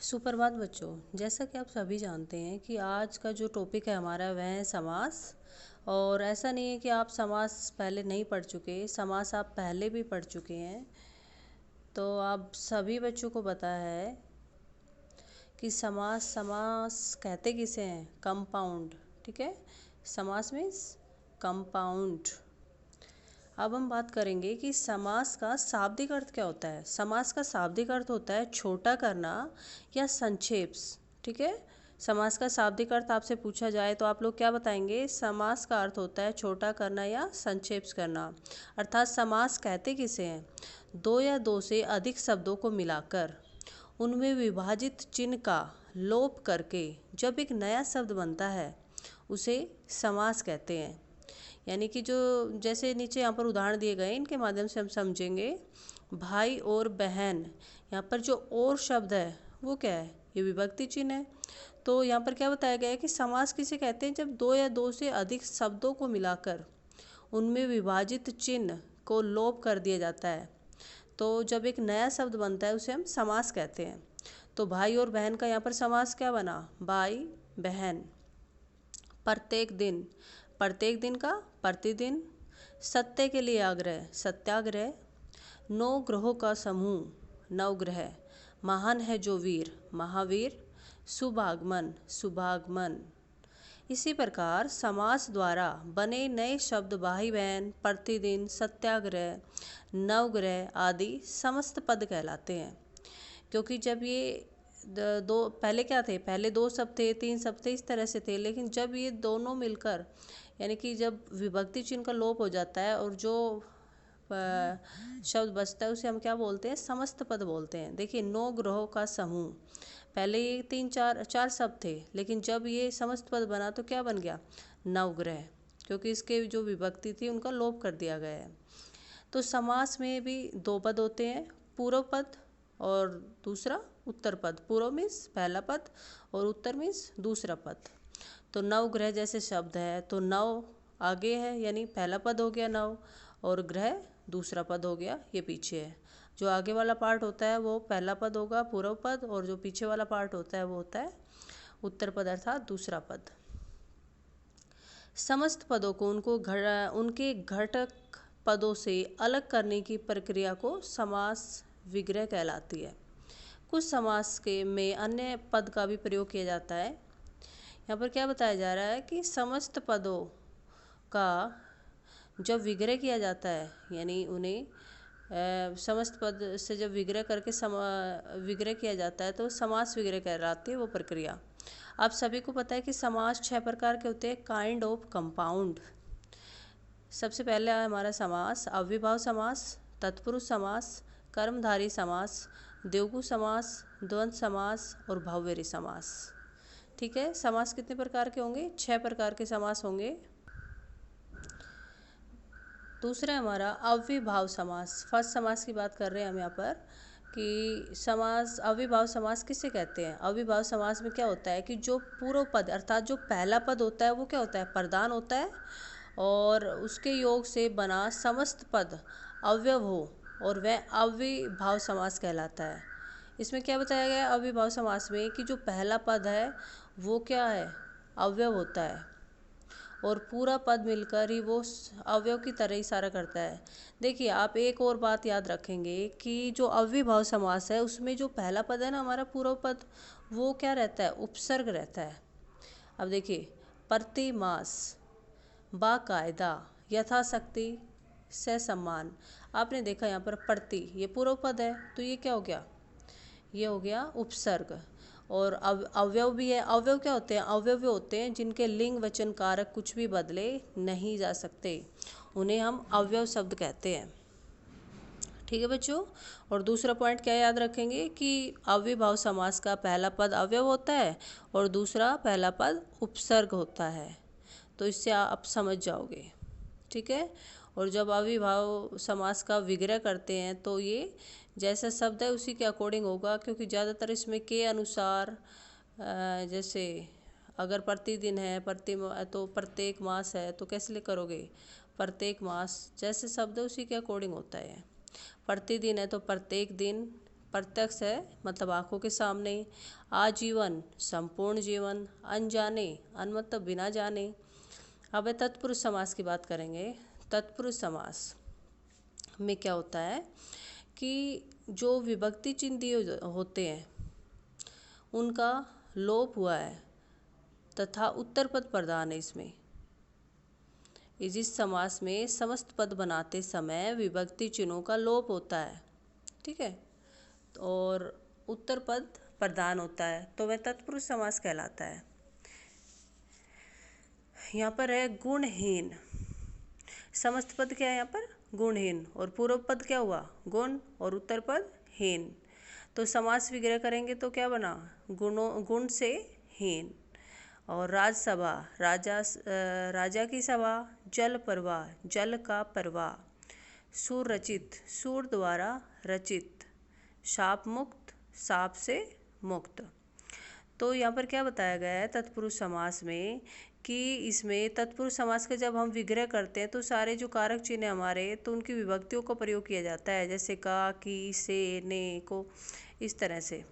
सुप्रभात बच्चों। जैसा कि आप सभी जानते हैं कि आज का जो टॉपिक है हमारा वह है समास। और ऐसा नहीं है कि आप समास पहले नहीं पढ़ चुके, समास आप पहले भी पढ़ चुके हैं। तो आप सभी बच्चों को पता है कि समास समास कहते किसे हैं? कंपाउंड। ठीक है, समास मीन्स कंपाउंड। अब हम बात करेंगे कि समास का शाब्दिक अर्थ क्या होता है। समास का शाब्दिक अर्थ होता है छोटा करना या संक्षेप। ठीक है, समास का शाब्दिक अर्थ आपसे पूछा जाए तो आप लोग क्या बताएंगे? समास का अर्थ होता है छोटा करना या संक्षेप करना। अर्थात समास कहते किसे हैं? दो या दो से अधिक शब्दों को मिलाकर उनमें विभाजित चिन्ह का लोप करके जब एक नया शब्द बनता है उसे समास कहते हैं। यानी कि जो जैसे नीचे यहाँ पर उदाहरण दिए गए इनके माध्यम से हम समझेंगे। भाई और बहन, यहाँ पर जो और शब्द है वो क्या है? ये विभक्ति चिन्ह है। तो यहाँ पर क्या बताया गया है कि समास किसे कहते हैं? जब दो या दो से अधिक शब्दों को मिलाकर उनमें विभाजित चिन्ह को लोप कर दिया जाता है। तो जब एक नया शब्द बनता है उसे हम समास कहते हैं। तो भाई और बहन का यहाँ पर समास क्या बना? भाई बहन। प्रत्येक दिन, प्रत्येक दिन का प्रतिदिन। सत्य के लिए आग्रह, सत्याग्रह। नौ ग्रहों का समूह, नवग्रह। महान है जो वीर, महावीर। शुभागमन, शुभागमन। इसी प्रकार समास द्वारा बने नए शब्द भाई बहन, प्रतिदिन, सत्याग्रह, नवग्रह आदि समस्त पद कहलाते हैं। क्योंकि जब ये दो पहले क्या थे? पहले दो शब्द थे, तीन शब्द थे, इस तरह से थे। लेकिन जब ये दोनों मिलकर, यानी कि जब विभक्ति चिन्ह का लोप हो जाता है और जो शब्द बचता है उसे हम क्या बोलते हैं? समस्त पद बोलते हैं। देखिए, नौ ग्रहों का समूह, पहले ये तीन चार चार शब्द थे, लेकिन जब ये समस्त पद बना तो क्या बन गया? नवग्रह। क्योंकि इसके जो विभक्ति थी उनका लोप कर दिया गया है। तो समास में भी दो पद होते हैं, पूर्व पद और दूसरा उत्तर पद। पूर्व मीन्स पहला पद और उत्तर मीन्स दूसरा पद। तो नवग्रह जैसे शब्द है तो नव आगे है, यानी पहला पद हो गया नव, और ग्रह दूसरा पद हो गया, ये पीछे है। जो आगे वाला पार्ट होता है वो पहला पद होगा, पूर्व पद, और जो पीछे वाला पार्ट होता है वो होता है उत्तर पद अर्थात दूसरा पद। समस्त पदों को उनके घटक पदों से अलग करने की प्रक्रिया को समास विग्रह कहलाती है। कुछ समास के में अन्य पद का भी प्रयोग किया जाता है। यहाँ पर क्या बताया जा रहा है कि समस्त पदों का जब विग्रह किया जाता है, यानी उन्हें समस्त पद से जब विग्रह करके विग्रह किया जाता है तो समास विग्रह कहलाती है वो प्रक्रिया। आप सभी को पता है कि समास 6 प्रकार के होते हैं, काइंड ऑफ कंपाउंड। सबसे पहले है हमारा समास अव्ययभाव समास, तत्पुरुष समास, कर्मधारय समास, द्विगु समास, द्वंद्व समास और बहुव्रीहि समास। ठीक है, समास कितने प्रकार के होंगे? 6 प्रकार के समास होंगे। दूसरा हमारा अव्ययभाव समास। फर्स्ट समास की बात कर रहे हैं हम यहाँ पर कि समास अव्ययभाव समास किसे कहते हैं? अव्ययभाव समास में क्या होता है कि जो पूर्व पद अर्थात जो पहला पद होता है वो क्या होता है? प्रधान होता है, और उसके योग से बना समस्त पद अव्यव हो और वह अव्ययभाव समास कहलाता है। इसमें क्या बताया गया है अव्ययभाव समास में कि जो पहला पद है वो क्या है? अव्यव होता है, और पूरा पद मिलकर ही वो अवयव की तरह इशारा करता है। देखिए, आप एक और बात याद रखेंगे कि जो अव्ययभाव समास है उसमें जो पहला पद है ना हमारा पूर्व पद, वो क्या रहता है? उपसर्ग रहता है। अब देखिए, प्रतिमास, बाकायदा, यथाशक्ति, ससम्मान। आपने देखा यहाँ पर प्रति, ये पूर्व पद है तो ये क्या हो गया? ये हो गया उपसर्ग। और अवयव भी है। अवयव क्या होते हैं? अवयव होते हैं जिनके लिंग वचन कारक कुछ भी बदले नहीं जा सकते, उन्हें हम अवयव शब्द कहते हैं। ठीक है बच्चों। और दूसरा पॉइंट क्या याद रखेंगे कि अव्ययभाव समास का पहला पद अवयव होता है और दूसरा पहला पद उपसर्ग होता है। तो इससे आप समझ जाओगे। ठीक है। और जब अव्ययभाव समास का विग्रह करते हैं तो ये जैसा शब्द है उसी के अकॉर्डिंग होगा, क्योंकि ज़्यादातर इसमें के अनुसार जैसे अगर प्रतिदिन है तो प्रत्येक मास है तो कैसे ले करोगे? प्रत्येक मास, जैसे शब्द है उसी के अकॉर्डिंग होता है। प्रतिदिन है तो प्रत्येक दिन, प्रत्यक्ष है मतलब आंखों के सामने। आजीवन संपूर्ण जीवन। अनजाने अन मतलब बिना जाने। अब तत्पुरुष समास की बात करेंगे। तत्पुरुष समास में क्या होता है कि जो विभक्ति चिन्ह दिए होते हैं उनका लोप हुआ है तथा उत्तर पद प्रधान है इसमें। इस समास में समस्त पद बनाते समय विभक्ति चिन्हों का लोप होता है, ठीक है, और उत्तर पद प्रधान होता है, तो वह तत्पुरुष समास कहलाता है। यहाँ पर है गुणहीन। समस्त पद क्या है यहाँ पर? गुणहीन। और पूर्व पद क्या हुआ? गुण। और उत्तर पद हीन। तो समास विग्रह करेंगे तो क्या बना? गुण से हीन। और राजसभा राजा की सभा। जल प्रवाह जल का प्रवाह। सूर रचित सूर द्वारा रचित। शाप मुक्त शाप से मुक्त। तो यहाँ पर क्या बताया गया है तत्पुरुष समास में कि इसमें तत्पुरुष समास का जब हम विग्रह करते हैं तो सारे जो कारक चिन्ह हैं हमारे तो उनकी विभक्तियों का प्रयोग किया जाता है, जैसे का, की, से, ने को, इस तरह से।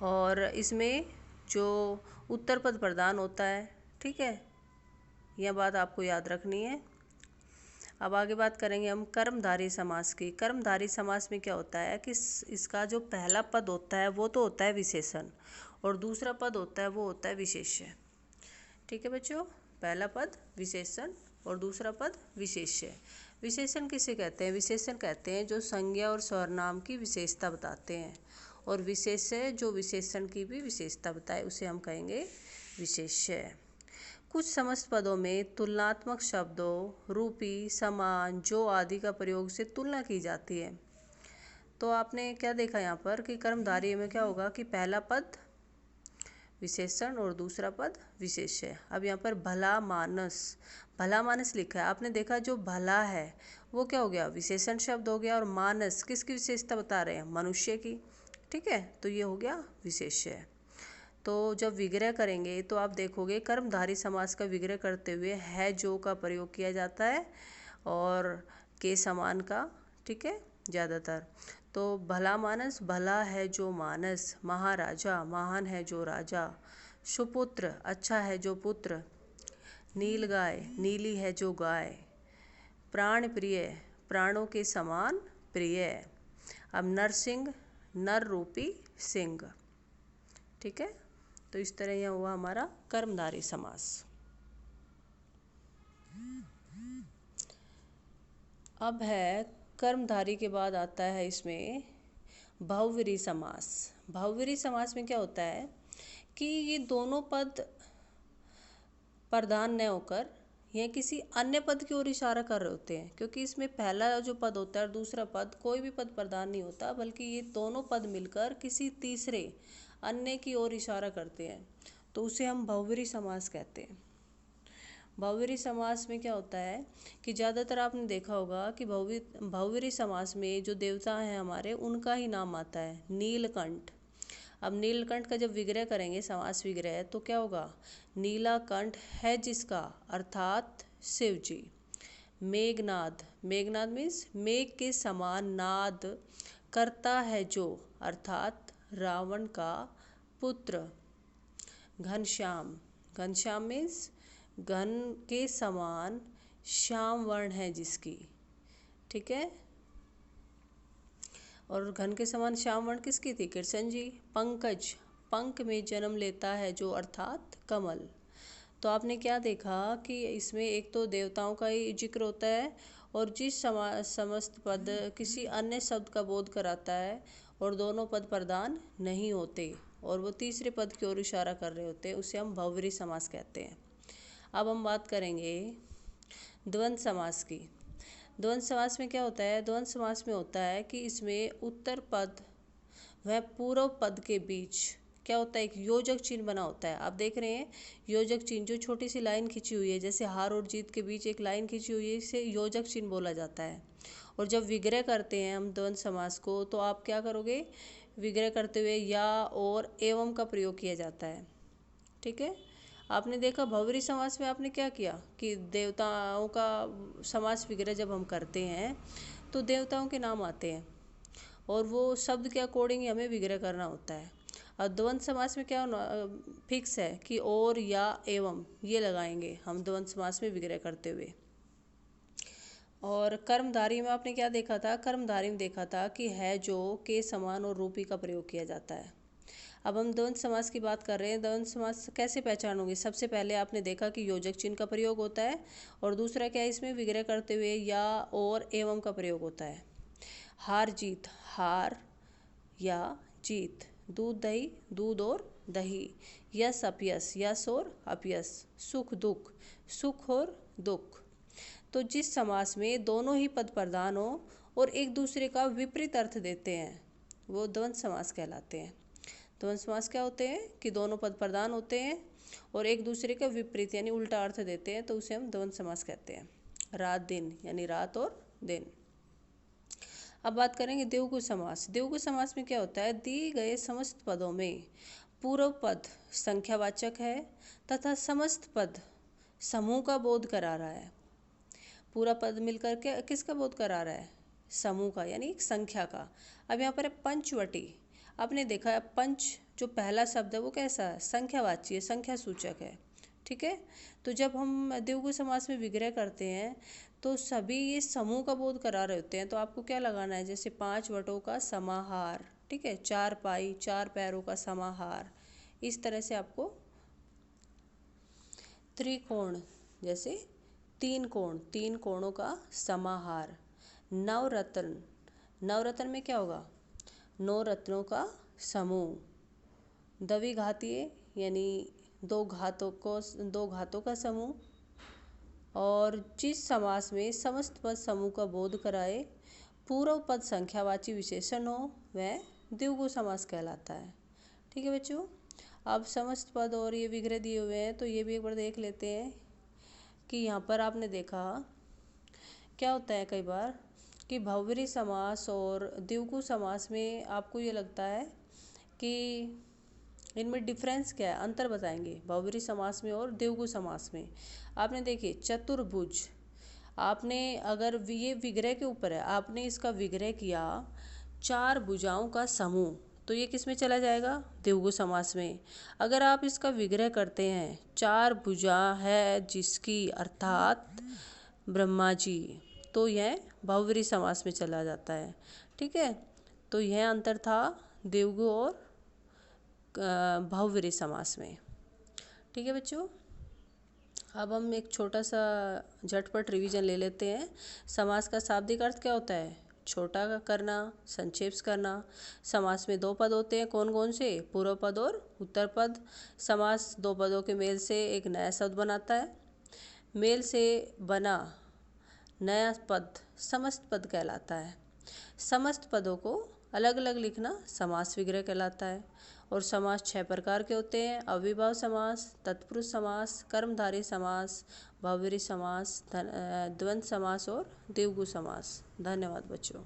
और इसमें जो उत्तर पद प्रधान होता है, ठीक है, यह बात आपको याद रखनी है। अब आगे बात करेंगे हम कर्मधारय समास की। कर्मधारय समास में क्या होता है कि इसका जो पहला पद होता है वो तो होता है विशेषण और दूसरा पद होता है वो होता है विशेष्य, ठीक है बच्चों। पहला पद विशेषण और दूसरा पद विशेष्य। विशेषण किसे कहते हैं? विशेषण कहते हैं जो संज्ञा और सर्वनाम की विशेषता बताते हैं, और विशेष्य जो विशेषण की भी विशेषता बताए उसे हम कहेंगे विशेष्य। कुछ समस्त पदों में तुलनात्मक शब्दों रूपी, समान, जो आदि का प्रयोग से तुलना की जाती है। तो आपने क्या देखा यहाँ पर कि कर्मधारय में क्या होगा कि पहला पद विशेषण और दूसरा पद विशेष्य। अब यहाँ पर भला मानस लिखा है, आपने देखा जो भला है वो क्या हो गया? विशेषण शब्द हो गया। और मानस किसकी विशेषता बता रहे हैं? मनुष्य की, ठीक है, तो ये हो गया विशेष्य। तो जब विग्रह करेंगे तो आप देखोगे कर्मधारय समास का विग्रह करते हुए है जो का प्रयोग किया जाता है और के समान का, ठीक है, ज़्यादातर। तो भला मानस भला है जो मानस। महाराजा महान है जो राजा। सुपुत्र अच्छा है जो पुत्र। नील गाय नीली है जो गाय। प्राण प्रिय प्राणों के समान प्रिय। अब नरसिंह नर रूपी सिंह, ठीक है। तो इस तरह यह हुआ हमारा कर्मधारय समास। अब है कर्मधारय के बाद आता है इसमें बहुव्रीहि समास। बहुव्रीहि समास में क्या होता है कि ये दोनों पद प्रधान न होकर यह किसी अन्य पद की ओर इशारा कर रहे होते हैं, क्योंकि इसमें पहला जो पद होता है और दूसरा पद कोई भी पद प्रधान नहीं होता, बल्कि ये दोनों पद मिलकर किसी तीसरे अन्य की ओर इशारा करते हैं, तो उसे हम बहुव्रीहि समास कहते हैं। बहुव्रीहि समास में क्या होता है कि ज़्यादातर आपने देखा होगा कि बहुव्रीहि समास में जो देवता हैं हमारे उनका ही नाम आता है। नीलकंठ। अब नीलकंठ का जब विग्रह करेंगे समास विग्रह तो क्या होगा? नीलाकंठ है जिसका अर्थात शिव जी। मेघनाद मेघनाद मीन्स मेघ के समान नाद करता है जो अर्थात रावण का पुत्र। घनश्याम घनश्याम मीन्स घन के समान श्याम वर्ण है जिसकी, ठीक है। और घन के समान श्याम वर्ण किसकी थी? कृष्ण जी। पंकज पंख में जन्म लेता है जो अर्थात कमल। तो आपने क्या देखा कि इसमें एक तो देवताओं का ही जिक्र होता है और जिस समस्त पद किसी अन्य शब्द का बोध कराता है और दोनों पद प्रधान नहीं होते और वो तीसरे पद की ओर इशारा कर रहे होते हैं, उसे हम बहुव्रीहि समास कहते हैं। अब हम बात करेंगे द्वंद्व समास की। द्वंद्व समास में क्या होता है? द्वंद्व समास में होता है कि इसमें उत्तर पद वह पूर्व पद के बीच क्या होता है? एक योजक चिन्ह बना होता है। आप देख रहे हैं योजक चिन्ह, जो छोटी सी लाइन खींची हुई है, जैसे हार और जीत के बीच एक लाइन खींची हुई है, इसे योजक चिन्ह बोला जाता है। और जब विग्रह करते हैं हम द्वंद्व समास को तो आप क्या करोगे? विग्रह करते हुए या और एवं का प्रयोग किया जाता है, ठीक है। आपने देखा बहुव्रीहि समास में आपने क्या किया कि देवताओं का समास विग्रह जब हम करते हैं तो देवताओं के नाम आते हैं और वो शब्द के अकॉर्डिंग ही हमें विग्रह करना होता है। और द्वंद्व समास में क्या फिक्स है कि और, या, एवं ये लगाएंगे हम द्वंद्व समास में विग्रह करते हुए। और कर्मधारी में आपने क्या देखा था, कर्मधारी में देखा था कि है, जो, के समान और रूपी का प्रयोग किया जाता है। अब हम द्वंद्व समास की बात कर रहे हैं। द्वंद्व समास कैसे पहचानोगे? सबसे पहले आपने देखा कि योजक चिन्ह का प्रयोग होता है, और दूसरा क्या है, इसमें विग्रह करते हुए या, और, एवं का प्रयोग होता है। हार जीत, हार या जीत। दूध दही, दूध और दही। यश अपयश, यश और अपयश। सुख दुख, सुख और दुख। तो जिस समास में दोनों ही पद प्रधान हो और एक दूसरे का विपरीत अर्थ देते हैं वो द्वंद्व समास कहलाते हैं। द्वंद्व समास क्या होते हैं कि दोनों पद प्रधान होते हैं और एक दूसरे का विपरीत यानी उल्टा अर्थ देते हैं, तो उसे हम द्वंद्व समास कहते हैं। रात दिन यानी रात और दिन। अब बात करेंगे द्विगु समास। द्विगु समास में क्या होता है, दिए गए समस्त पदों में पूर्व पद संख्यावाचक है तथा समस्त पद समूह का बोध करा रहा है। पूरा पद मिलकर के किसका बोध करा रहा है, समूह का यानी संख्या का। अब यहाँ पर है पंचवटी। आपने देखा है पंच जो पहला शब्द है वो कैसा है, संख्यावाची है, संख्या सूचक है। ठीक है, तो जब हम द्विगु समास में विग्रह करते हैं तो सभी ये समूह का बोध करा रहे होते हैं। तो आपको क्या लगाना है, जैसे 5 वटों का समाहार, ठीक है, 4 पाई 4 पैरों का समाहार। इस तरह से आपको त्रिकोण, जैसे 3 कोण, 3 कोणों का समाहार। नवरत्न, नवरत्न में क्या होगा, 9 रत्नों का समूह। द्विघातीय यानी 2 घातों का समूह। और जिस समास में समस्त पद समूह का बोध कराए, पूर्व पद संख्यावाची विशेषण हो, वह द्विगु समास कहलाता है। ठीक है बच्चों, अब समस्त पद और ये विग्रह दिए हुए हैं तो ये भी एक बार देख लेते हैं कि यहाँ पर आपने देखा क्या होता है कई बार कि बहुव्रीहि समास और द्विगु समास में आपको ये लगता है कि इनमें डिफरेंस क्या है, अंतर बताएंगे बहुव्रीहि समास में और द्विगु समास में। आपने देखिए चतुर्भुज, आपने अगर ये विग्रह के ऊपर है, आपने इसका विग्रह किया 4 भुजाओं का समूह, तो ये किस में चला जाएगा, द्विगु समास में। अगर आप इसका विग्रह करते हैं 4 भुजा है जिसकी, अर्थात ब्रह्मा जी, तो यह बहुव्रीहि समास में चला जाता है। ठीक है, तो यह अंतर था द्विगु और बहुव्रीहि समास में। ठीक है बच्चों, अब हम एक छोटा सा झटपट रिवीजन ले लेते हैं। समास का शाब्दिक अर्थ क्या होता है, छोटा करना, संक्षेप करना। समास में 2 पद होते हैं, कौन कौन से, पूर्व पद और उत्तर पद। समास 2 पदों के मेल से एक नया शब्द बनाता है। मेल से बना नया पद समस्त पद कहलाता है। समस्त पदों को अलग अलग लिखना समास विग्रह कहलाता है। और समास 6 प्रकार के होते हैं, अव्ययभाव समास, तत्पुरुष समास, कर्मधारय समास, बहुव्रीहि समास, द्वंद्व समास और द्विगु समास। धन्यवाद बच्चों।